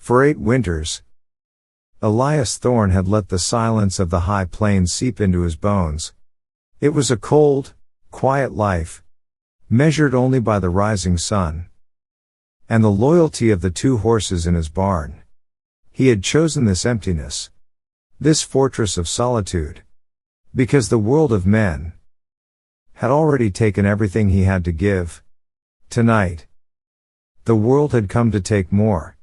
For 8 winters, Elias Thorne had let the silence of the high plains seep into his bones. It was a cold, quiet life, measured only by the rising sun and the loyalty of the 2 horses in his barn. He had chosen this emptiness, this fortress of solitude, because the world of men had already taken everything he had to give. Tonight, the world had come to take more.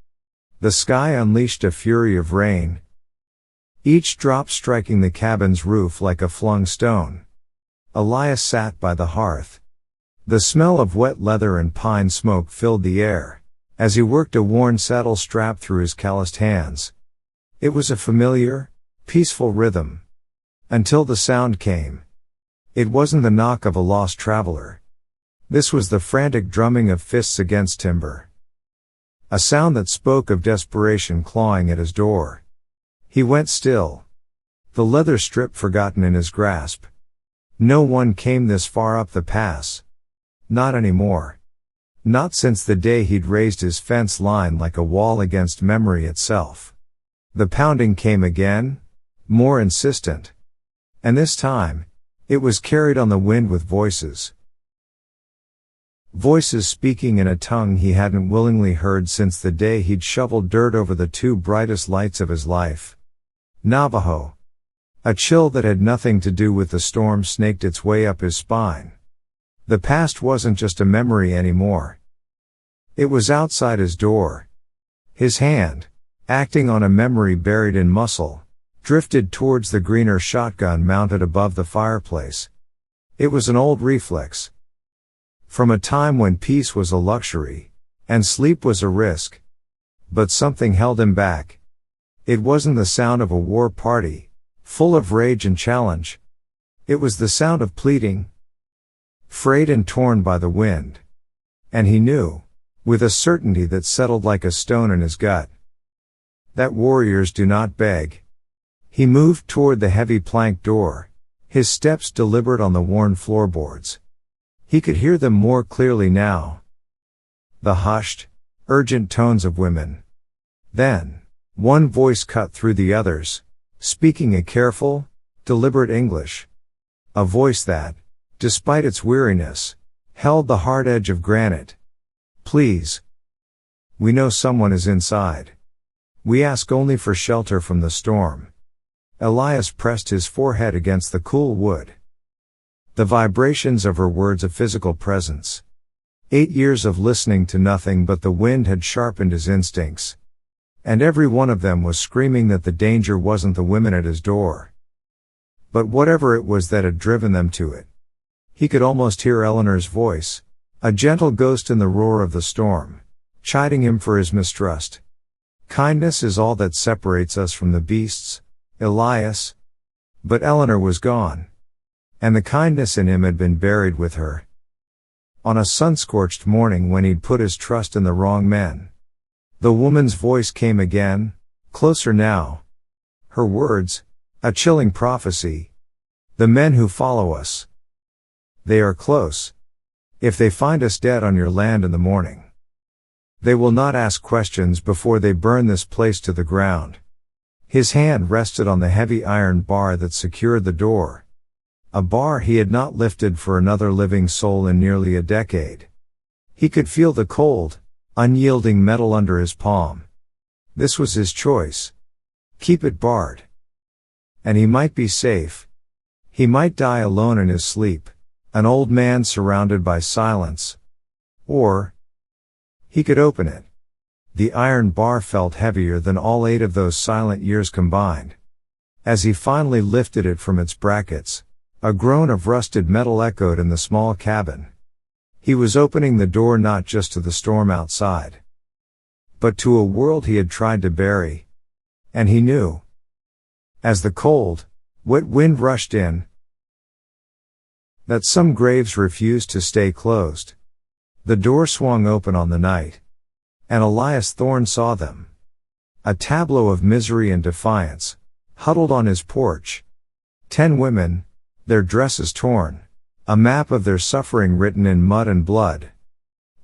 The sky unleashed a fury of rain, each drop striking the cabin's roof like a flung stone. Elias sat by the hearth. The smell of wet leather and pine smoke filled the air, as he worked a worn saddle strap through his calloused hands. It was a familiar, peaceful rhythm. Until the sound came. It wasn't the knock of a lost traveler. This was the frantic drumming of fists against timber. A sound that spoke of desperation clawing at his door. He went still, the leather strip forgotten in his grasp. No one came this far up the pass. Not anymore. Not since the day he'd raised his fence line like a wall against memory itself. The pounding came again, more insistent. And this time, it was carried on the wind with voices. Voices speaking in a tongue he hadn't willingly heard since the day he'd shoveled dirt over the 2 brightest lights of his life. Navajo. A chill that had nothing to do with the storm snaked its way up his spine. The past wasn't just a memory anymore. It was outside his door. His hand, acting on a memory buried in muscle, drifted towards the greener shotgun mounted above the fireplace. It was an old reflex. From a time when peace was a luxury, and sleep was a risk. But something held him back. It wasn't the sound of a war party, full of rage and challenge. It was the sound of pleading, frayed and torn by the wind. And he knew, with a certainty that settled like a stone in his gut, that warriors do not beg. He moved toward the heavy plank door, his steps deliberate on the worn floorboards. He could hear them more clearly now. The hushed, urgent tones of women. Then, one voice cut through the others, speaking a careful, deliberate English. A voice that, despite its weariness, held the hard edge of granite. Please. We know someone is inside. We ask only for shelter from the storm. Elias pressed his forehead against the cool wood. The vibrations of her words a physical presence. 8 years of listening to nothing but the wind had sharpened his instincts. And every one of them was screaming that the danger wasn't the women at his door, but whatever it was that had driven them to it. He could almost hear Eleanor's voice, a gentle ghost in the roar of the storm, chiding him for his mistrust. Kindness is all that separates us from the beasts, Elias. But Eleanor was gone. And the kindness in him had been buried with her. On a sun-scorched morning when he'd put his trust in the wrong men. The woman's voice came again, closer now. Her words, a chilling prophecy. The men who follow us. They are close. If they find us dead on your land in the morning, they will not ask questions before they burn this place to the ground. His hand rested on the heavy iron bar that secured the door. A bar he had not lifted for another living soul in nearly a decade. He could feel the cold, unyielding metal under his palm. This was his choice. Keep it barred. And he might be safe. He might die alone in his sleep, an old man surrounded by silence. Or he could open it. The iron bar felt heavier than all 8 of those silent years combined. As he finally lifted it from its brackets, a groan of rusted metal echoed in the small cabin. He was opening the door not just to the storm outside, but to a world he had tried to bury. And he knew, as the cold, wet wind rushed in, that some graves refused to stay closed. The door swung open on the night, and Elias Thorne saw them. A tableau of misery and defiance, huddled on his porch. 10 women, their dresses torn, a map of their suffering written in mud and blood.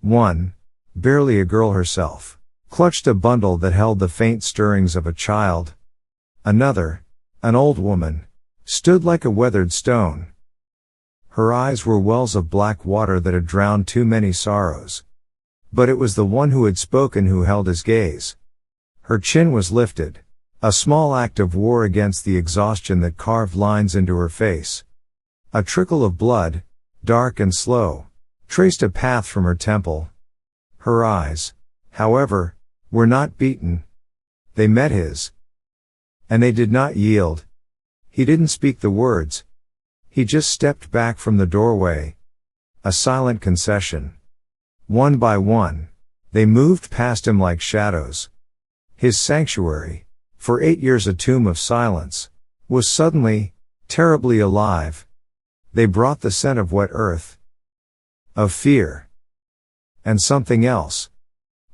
One, barely a girl herself, clutched a bundle that held the faint stirrings of a child. Another, an old woman, stood like a weathered stone. Her eyes were wells of black water that had drowned too many sorrows. But it was the one who had spoken who held his gaze. Her chin was lifted, a small act of war against the exhaustion that carved lines into her face. A trickle of blood, dark and slow, traced a path from her temple. Her eyes, however, were not beaten. They met his. And they did not yield. He didn't speak the words. He just stepped back from the doorway. A silent concession. One by one, they moved past him like shadows. His sanctuary, for 8 years a tomb of silence, was suddenly, terribly alive. They brought the scent of wet earth, of fear, and something else.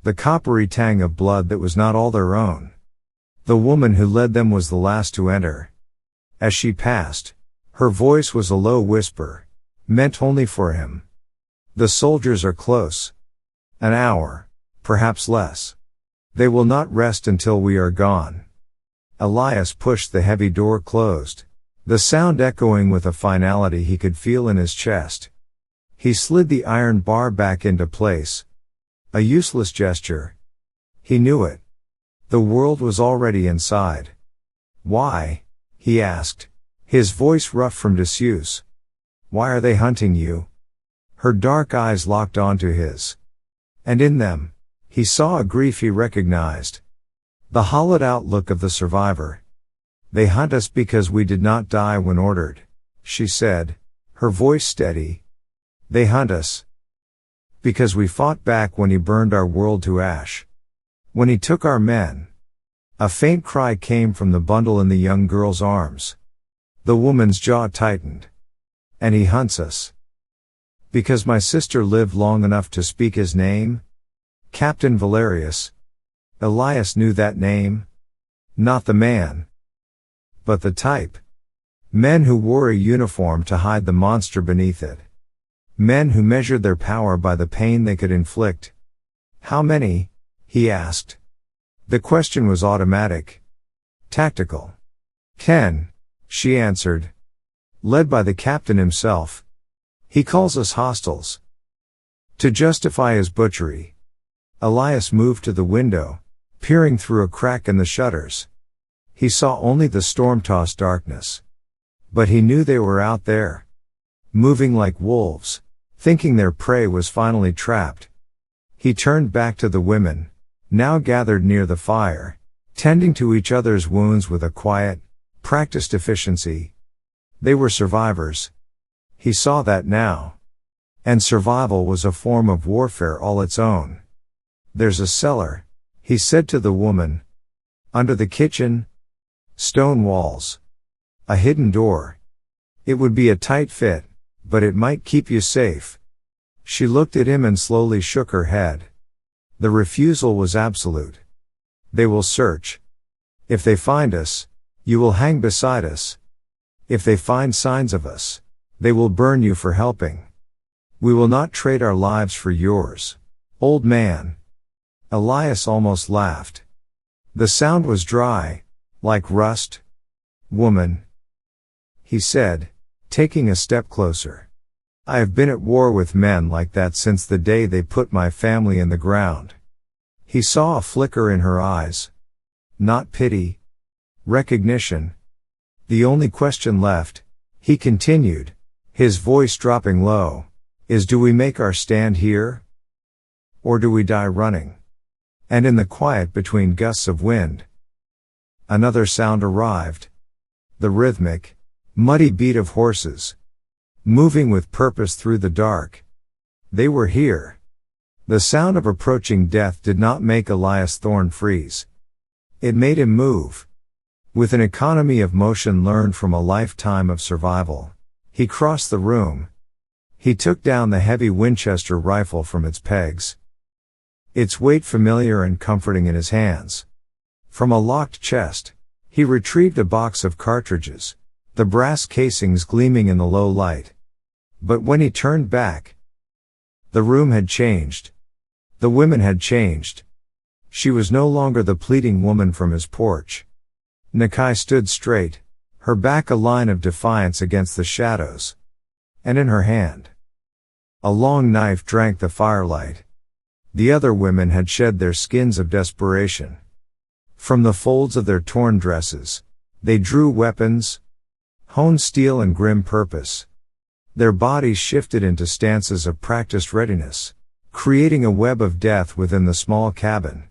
The coppery tang of blood that was not all their own. The woman who led them was the last to enter. As she passed, her voice was a low whisper, meant only for him. The soldiers are close. An hour, perhaps less. They will not rest until we are gone. Elias pushed the heavy door closed, the sound echoing with a finality he could feel in his chest. He slid the iron bar back into place. A useless gesture. He knew it. The world was already inside. Why? He asked, his voice rough from disuse. Why are they hunting you? Her dark eyes locked onto his. And in them, he saw a grief he recognized. The hollowed out look of the survivor. They hunt us because we did not die when ordered, she said, her voice steady. They hunt us because we fought back when he burned our world to ash. When he took our men. A faint cry came from the bundle in the young girl's arms. The woman's jaw tightened. And he hunts us because my sister lived long enough to speak his name? Captain Valerius. Elias knew that name. Not the man, but the type. Men who wore a uniform to hide the monster beneath it. Men who measured their power by the pain they could inflict. How many? He asked. The question was automatic. Tactical. 10, she answered. Led by the captain himself. He calls us hostiles. To justify his butchery. Elias moved to the window, peering through a crack in the shutters. He saw only the storm-tossed darkness. But he knew they were out there. Moving like wolves, thinking their prey was finally trapped. He turned back to the women, now gathered near the fire, tending to each other's wounds with a quiet, practiced efficiency. They were survivors. He saw that now. And survival was a form of warfare all its own. There's a cellar, he said to the woman. Under the kitchen. Stone walls. A hidden door. It would be a tight fit, but it might keep you safe. She looked at him and slowly shook her head. The refusal was absolute. They will search. If they find us, you will hang beside us. If they find signs of us, they will burn you for helping. We will not trade our lives for yours, old man. Elias almost laughed. The sound was dry, like rust. Woman, he said, taking a step closer. I have been at war with men like that since the day they put my family in the ground. He saw a flicker in her eyes. Not pity. Recognition. The only question left, he continued, his voice dropping low, is do we make our stand here? Or do we die running? And in the quiet between gusts of wind, another sound arrived. The rhythmic, muddy beat of horses, moving with purpose through the dark. They were here. The sound of approaching death did not make Elias Thorne freeze. It made him move. With an economy of motion learned from a lifetime of survival, he crossed the room. He took down the heavy Winchester rifle from its pegs. Its weight familiar and comforting in his hands. From a locked chest, he retrieved a box of cartridges, the brass casings gleaming in the low light. But when he turned back, the room had changed. The women had changed. She was no longer the pleading woman from his porch. Nakai stood straight, her back a line of defiance against the shadows. And in her hand, a long knife drank the firelight. The other women had shed their skins of desperation. From the folds of their torn dresses, they drew weapons, honed steel and grim purpose. Their bodies shifted into stances of practiced readiness, creating a web of death within the small cabin.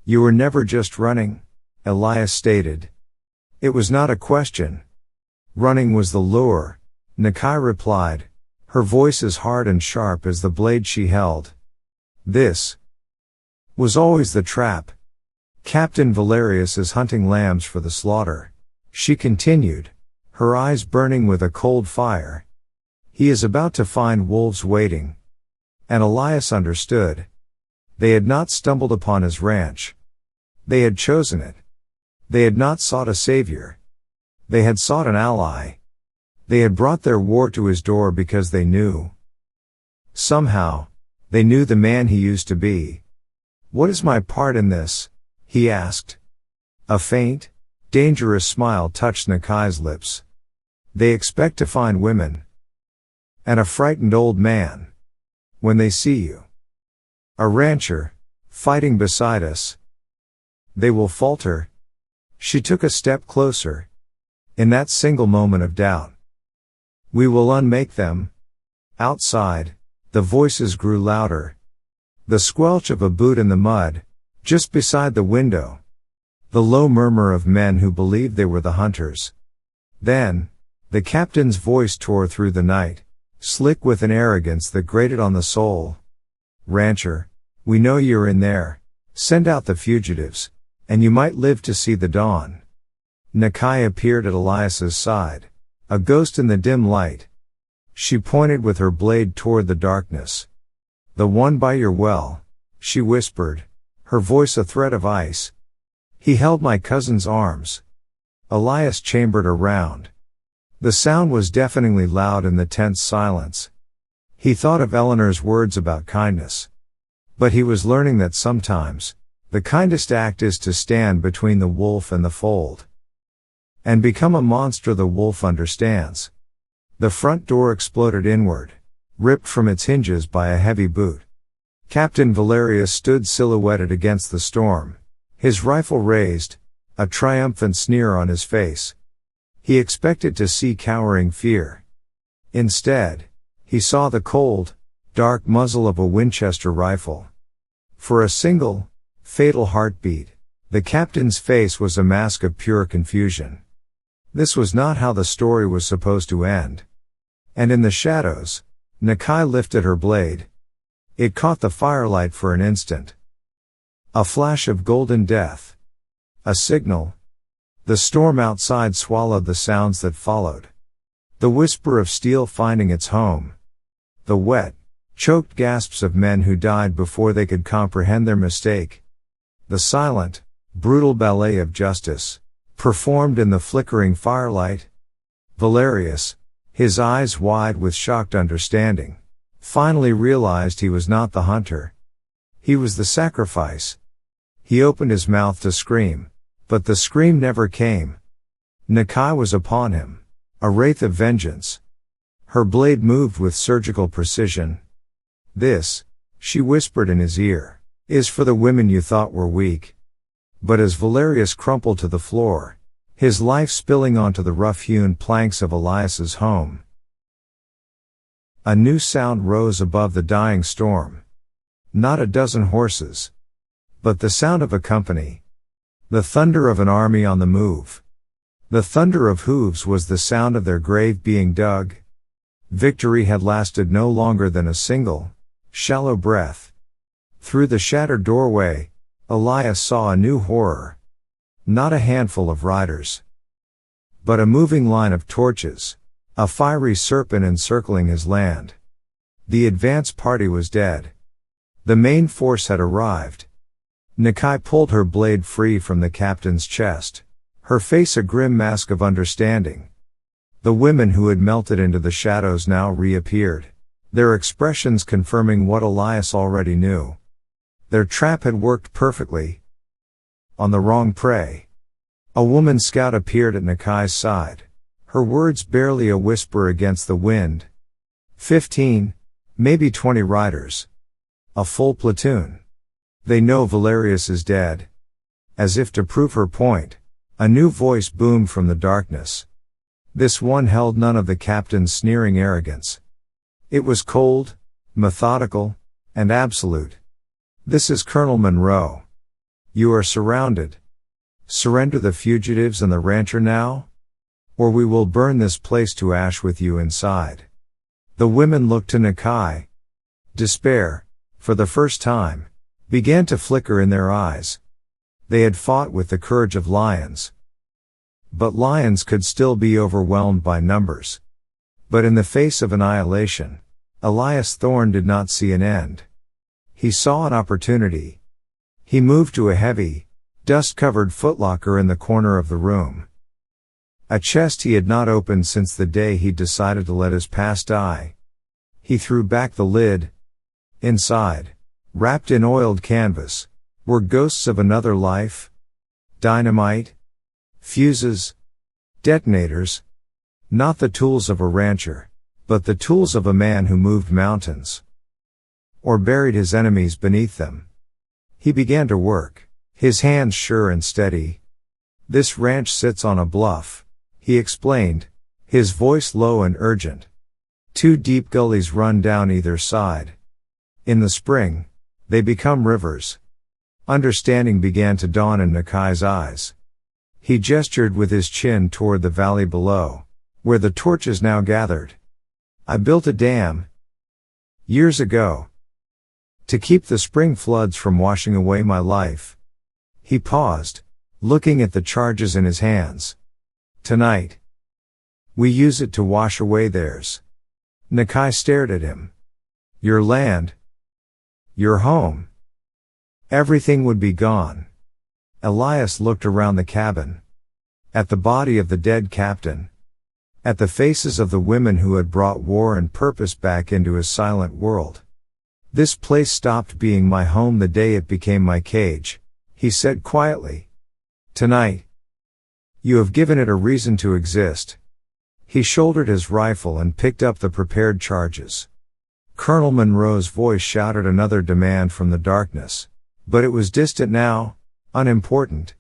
You were never just running, Elias stated. It was not a question. Running was the lure, Nakai replied, her voice as hard and sharp as the blade she held. This was always the trap. Captain Valerius is hunting lambs for the slaughter, she continued, her eyes burning with a cold fire. He is about to find wolves waiting. And Elias understood. They had not stumbled upon his ranch. They had chosen it. They had not sought a savior. They had sought an ally. They had brought their war to his door because they knew. Somehow, they knew the man he used to be. What is my part in this? He asked. A faint, dangerous smile touched Nakai's lips. They expect to find women. And a frightened old man. When they see you. A rancher, fighting beside us. They will falter. She took a step closer. In that single moment of doubt. We will unmake them. Outside, the voices grew louder. The squelch of a boot in the mud, just beside the window. The low murmur of men who believed they were the hunters. Then, the captain's voice tore through the night, slick with an arrogance that grated on the soul. Rancher, we know you're in there. Send out the fugitives, and you might live to see the dawn. Nakai appeared at Elias's side, a ghost in the dim light. She pointed with her blade toward the darkness. The one by your well, she whispered, her voice a thread of ice. He held my cousin's arms. Elias chambered around. The sound was deafeningly loud in the tense silence. He thought of Eleanor's words about kindness. But he was learning that sometimes, the kindest act is to stand between the wolf and the fold. And become a monster the wolf understands. The front door exploded inward, ripped from its hinges by a heavy boot. Captain Valerius stood silhouetted against the storm, his rifle raised, a triumphant sneer on his face. He expected to see cowering fear. Instead, he saw the cold, dark muzzle of a Winchester rifle. For a single, fatal heartbeat, the captain's face was a mask of pure confusion. This was not how the story was supposed to end. And in the shadows, Nakai lifted her blade. It caught the firelight for an instant. A flash of golden death. A signal. The storm outside swallowed the sounds that followed. The whisper of steel finding its home. The wet, choked gasps of men who died before they could comprehend their mistake. The silent, brutal ballet of justice, performed in the flickering firelight. Valerius, his eyes wide with shocked understanding, finally realized he was not the hunter. He was the sacrifice. He opened his mouth to scream, but the scream never came. Nakai was upon him, a wraith of vengeance. Her blade moved with surgical precision. This, she whispered in his ear, is for the women you thought were weak. But as Valerius crumpled to the floor, his life spilling onto the rough-hewn planks of Elias's home, a new sound rose above the dying storm. Not a dozen horses, but the sound of a company. The thunder of an army on the move. The thunder of hooves was the sound of their grave being dug. Victory had lasted no longer than a single, shallow breath. Through the shattered doorway, Elias saw a new horror. Not a handful of riders, but a moving line of torches, a fiery serpent encircling his land. The advance party was dead. The main force had arrived. Nakai pulled her blade free from the captain's chest, her face a grim mask of understanding. The women who had melted into the shadows now reappeared, their expressions confirming what Elias already knew. Their trap had worked perfectly. On the wrong prey. A woman scout appeared at Nakai's side. Her words barely a whisper against the wind. 15, maybe 20 riders. A full platoon. They know Valerius is dead. As if to prove her point, a new voice boomed from the darkness. This one held none of the captain's sneering arrogance. It was cold, methodical, and absolute. This is Colonel Monroe. You are surrounded. Surrender the fugitives and the rancher now? Or we will burn this place to ash with you inside. The women looked to Nakai. Despair, for the first time, began to flicker in their eyes. They had fought with the courage of lions. But lions could still be overwhelmed by numbers. But in the face of annihilation, Elias Thorne did not see an end. He saw an opportunity. He moved to a heavy, dust-covered footlocker in the corner of the room. A chest he had not opened since the day he'd decided to let his past die. He threw back the lid. Inside, wrapped in oiled canvas, were ghosts of another life. Dynamite, fuses, detonators. Not the tools of a rancher, but the tools of a man who moved mountains. Or buried his enemies beneath them. He began to work, his hands sure and steady. This ranch sits on a bluff, he explained, his voice low and urgent. 2 deep gullies run down either side. In the spring, they become rivers. Understanding began to dawn in Nakai's eyes. He gestured with his chin toward the valley below, where the torches now gathered. I built a dam. Years ago. To keep the spring floods from washing away my life. He paused, looking at the charges in his hands. Tonight. We use it to wash away theirs. Nakai stared at him. Your land. Your home. Everything would be gone. Elias looked around the cabin. At the body of the dead captain. At the faces of the women who had brought war and purpose back into his silent world. This place stopped being my home the day it became my cage, he said quietly. Tonight. You have given it a reason to exist. He shouldered his rifle and picked up the prepared charges. Colonel Monroe's voice shouted another demand from the darkness. But it was distant now, unimportant.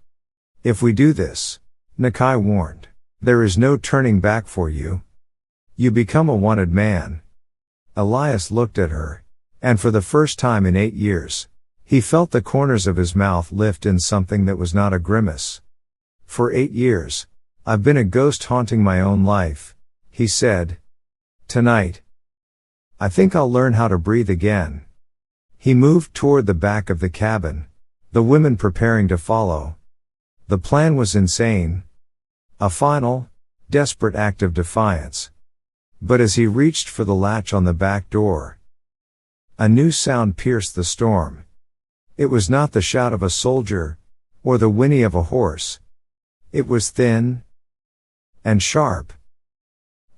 If we do this, Nakai warned, there is no turning back for you. You become a wanted man. Elias looked at her. And for the first time in 8 years, he felt the corners of his mouth lift in something that was not a grimace. For 8 years, I've been a ghost haunting my own life, he said. Tonight, I think I'll learn how to breathe again. He moved toward the back of the cabin, the women preparing to follow. The plan was insane. A final, desperate act of defiance. But as he reached for the latch on the back door, a new sound pierced the storm. It was not the shout of a soldier, or the whinny of a horse. It was thin, and sharp,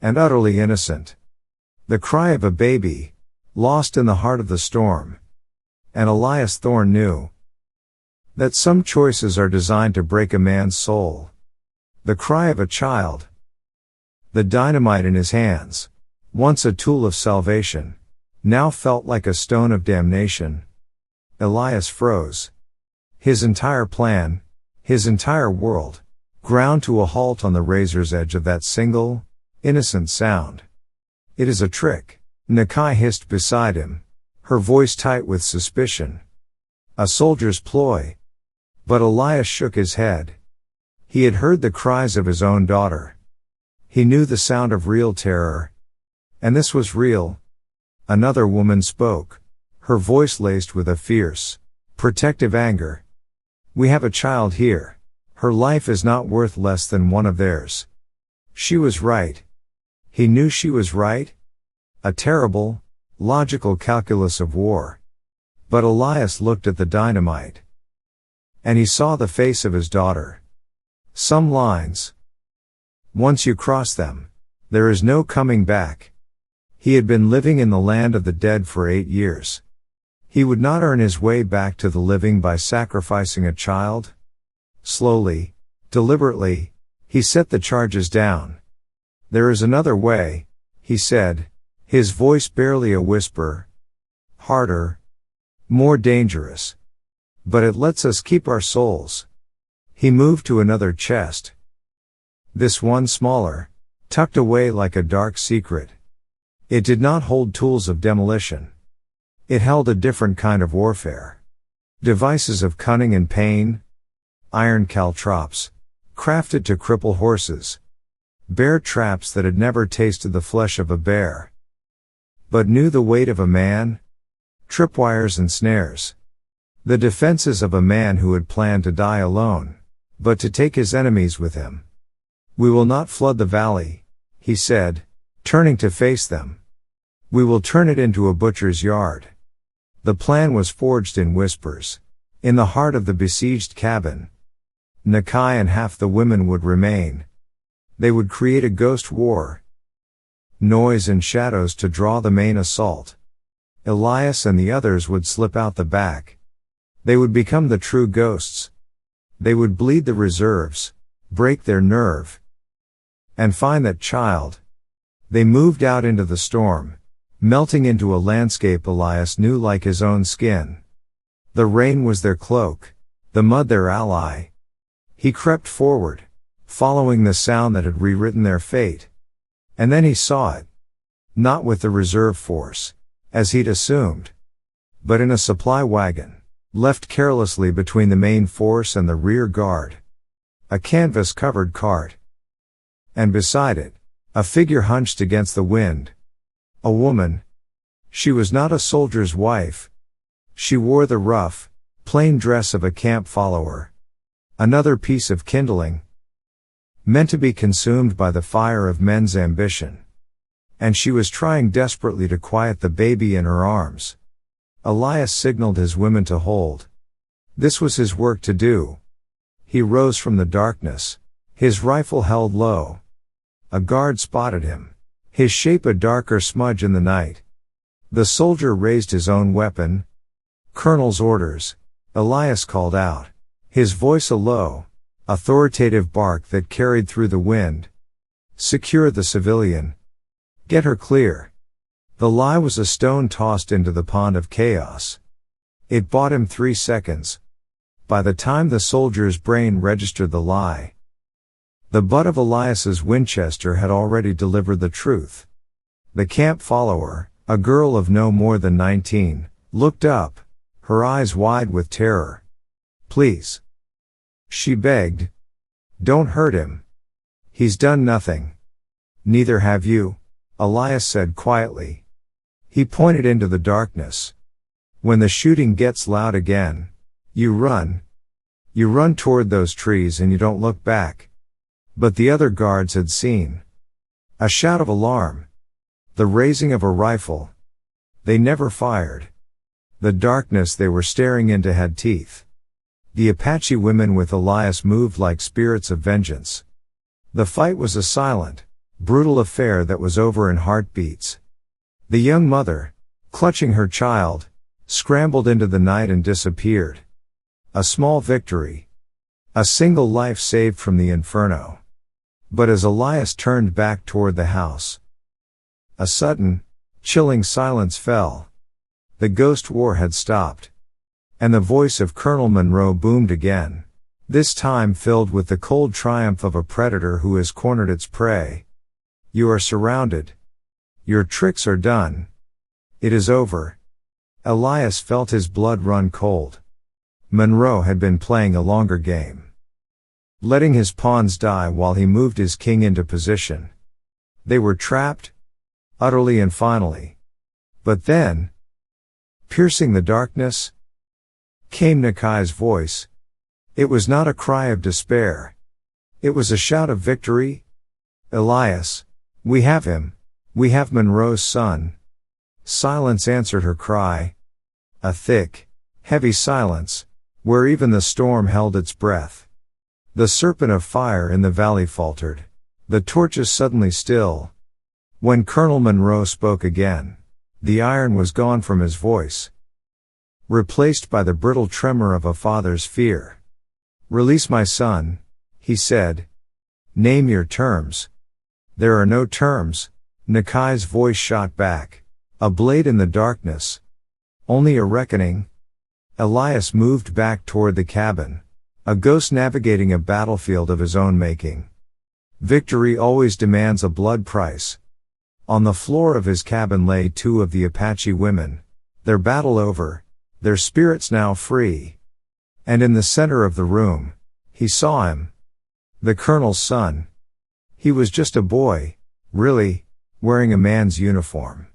and utterly innocent. The cry of a baby, lost in the heart of the storm. And Elias Thorne knew that some choices are designed to break a man's soul. The cry of a child. The dynamite in his hands, once a tool of salvation, now felt like a stone of damnation. Elias froze. His entire plan, his entire world, ground to a halt on the razor's edge of that single, innocent sound. It is a trick, Nakai hissed beside him, her voice tight with suspicion. A soldier's ploy. But Elias shook his head. He had heard the cries of his own daughter. He knew the sound of real terror. And this was real. Another woman spoke, her voice laced with a fierce, protective anger. We have a child here. Her life is not worth less than one of theirs. She was right. He knew she was right. A terrible, logical calculus of war. But Elias looked at the dynamite. And he saw the face of his daughter. Some lines. Once you cross them, there is no coming back. He had been living in the land of the dead for 8 years. He would not earn his way back to the living by sacrificing a child. Slowly, deliberately, he set the charges down. There is another way, he said, his voice barely a whisper. Harder. More dangerous. But it lets us keep our souls. He moved to another chest. This one smaller, tucked away like a dark secret. It did not hold tools of demolition. It held a different kind of warfare. Devices of cunning and pain. Iron caltrops, crafted to cripple horses. Bear traps that had never tasted the flesh of a bear, but knew the weight of a man. Tripwires and snares. The defenses of a man who had planned to die alone, but to take his enemies with him. We will not flood the valley, he said, turning to face them. We will turn it into a butcher's yard. The plan was forged in whispers. In the heart of the besieged cabin, Nakai and half the women would remain. They would create a ghost war. Noise and shadows to draw the main assault. Elias and the others would slip out the back. They would become the true ghosts. They would bleed the reserves, break their nerve, and find that child. They moved out into the storm, melting into a landscape Elias knew like his own skin. The rain was their cloak, the mud their ally. He crept forward, following the sound that had rewritten their fate. And then he saw it. Not with the reserve force, as he'd assumed, but in a supply wagon, left carelessly between the main force and the rear guard. A canvas-covered cart. And beside it, a figure hunched against the wind. A woman. She was not a soldier's wife. She wore the rough, plain dress of a camp follower. Another piece of kindling, meant to be consumed by the fire of men's ambition. And she was trying desperately to quiet the baby in her arms. Elias signaled his women to hold. This was his work to do. He rose from the darkness, his rifle held low. A guard spotted him, his shape a darker smudge in the night. The soldier raised his own weapon. Colonel's orders, Elias called out, his voice a low, authoritative bark that carried through the wind. Secure the civilian. Get her clear. The lie was a stone tossed into the pond of chaos. It bought him 3 seconds. By the time the soldier's brain registered the lie, the butt of Elias's Winchester had already delivered the truth. The camp follower, a girl of no more than 19, looked up, her eyes wide with terror. Please, she begged. Don't hurt him. He's done nothing. Neither have you, Elias said quietly. He pointed into the darkness. When the shooting gets loud again, you run. You run toward those trees and you don't look back. But the other guards had seen. A shout of alarm. The raising of a rifle. They never fired. The darkness they were staring into had teeth. The Apache women with Elias moved like spirits of vengeance. The fight was a silent, brutal affair that was over in heartbeats. The young mother, clutching her child, scrambled into the night and disappeared. A small victory. A single life saved from the inferno. But as Elias turned back toward the house, a sudden, chilling silence fell. The ghost war had stopped. And the voice of Colonel Monroe boomed again, this time filled with the cold triumph of a predator who has cornered its prey. You are surrounded. Your tricks are done. It is over. Elias felt his blood run cold. Monroe had been playing a longer game, letting his pawns die while he moved his king into position. They were trapped, utterly and finally. But then, piercing the darkness, came Nakai's voice. It was not a cry of despair. It was a shout of victory. Elias, we have him. We have Monroe's son. Silence answered her cry. A thick, heavy silence, where even the storm held its breath. The serpent of fire in the valley faltered. The torches suddenly still. When Colonel Monroe spoke again, the iron was gone from his voice. replaced by the brittle tremor of a father's fear. "Release my son," he said. "Name your terms." "There are no terms," Nakai's voice shot back. "A blade in the darkness. Only a reckoning." Elias moved back toward the cabin, a ghost navigating a battlefield of his own making. Victory always demands a blood price. On the floor of his cabin lay two of the Apache women, their battle over, their spirits now free. And in the center of the room, he saw him. The colonel's son. He was just a boy, really, wearing a man's uniform.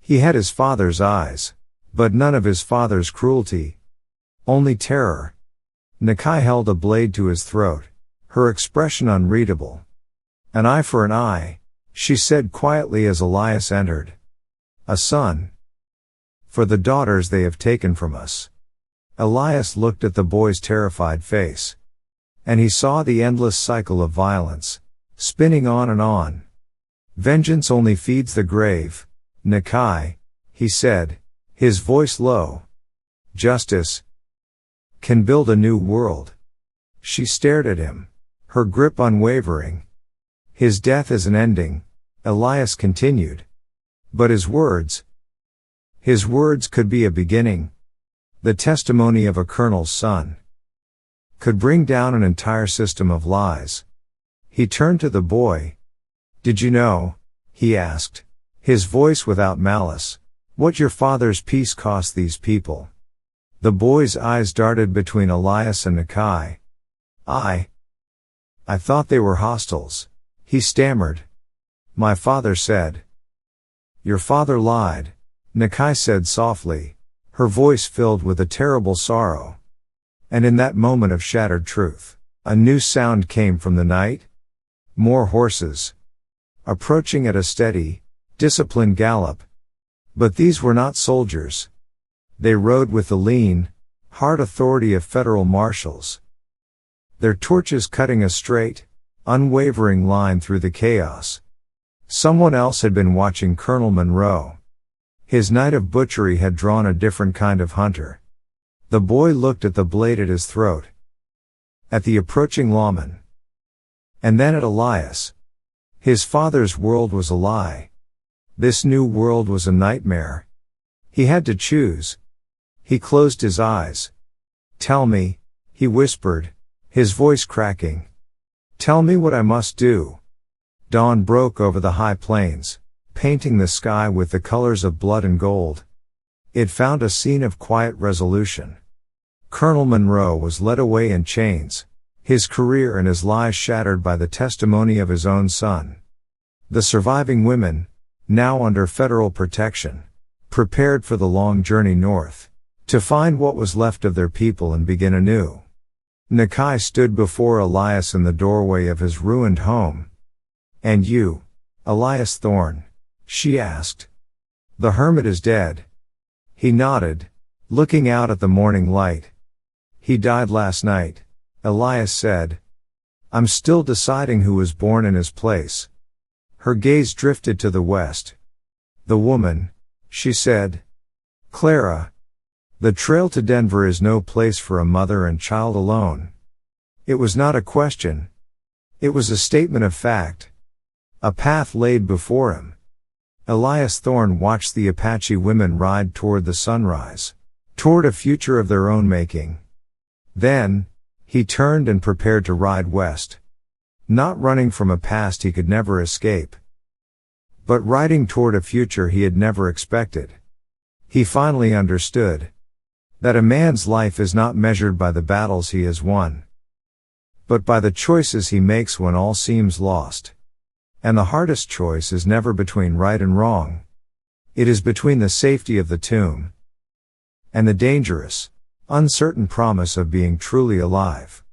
He had his father's eyes, but none of his father's cruelty. Only terror. Nakai held a blade to his throat, her expression unreadable. "An eye for an eye," she said quietly as Elias entered. "A son. For the daughters they have taken from us." Elias looked at the boy's terrified face. And he saw the endless cycle of violence, spinning on and on. "Vengeance only feeds the grave, Nakai," he said, his voice low. "Justice can build a new world." She stared at him, her grip unwavering. "His death is an ending," Elias continued. "But his words could be a beginning. The testimony of a colonel's son could bring down an entire system of lies." He turned to the boy. "Did you know," he asked, his voice without malice, "what your father's peace cost these people?" The boy's eyes darted between Elias and Nakai. I thought they were hostiles," he stammered. "My father said." "Your father lied," Nakai said softly, her voice filled with a terrible sorrow. And in that moment of shattered truth, a new sound came from the night. More horses. Approaching at a steady, disciplined gallop. But these were not soldiers. They rode with the lean, hard authority of federal marshals. Their torches cutting a straight, unwavering line through the chaos. Someone else had been watching Colonel Monroe. His night of butchery had drawn a different kind of hunter. The boy looked at the blade at his throat. At the approaching lawman. And then at Elias. His father's world was a lie. This new world was a nightmare. He had to choose. He closed his eyes. "Tell me," he whispered, his voice cracking. "Tell me what I must do." Dawn broke over the high plains, painting the sky with the colors of blood and gold. It found a scene of quiet resolution. Colonel Monroe was led away in chains, his career and his lies shattered by the testimony of his own son. The surviving women, now under federal protection, prepared for the long journey north, to find what was left of their people and begin anew. Nakai stood before Elias in the doorway of his ruined home. "And you, Elias Thorne?" she asked. "The hermit is dead." He nodded, looking out at the morning light. "He died last night," Elias said. "I'm still deciding who was born in his place." Her gaze drifted to the west. "The woman," she said. "Clara. The trail to Denver is no place for a mother and child alone." It was not a question. It was a statement of fact. A path laid before him. Elias Thorne watched the Apache women ride toward the sunrise, toward a future of their own making. Then, he turned and prepared to ride west. Not running from a past he could never escape, but riding toward a future he had never expected. He finally understood that a man's life is not measured by the battles he has won, but by the choices he makes when all seems lost. And the hardest choice is never between right and wrong. It is between the safety of the tomb and the dangerous, uncertain promise of being truly alive.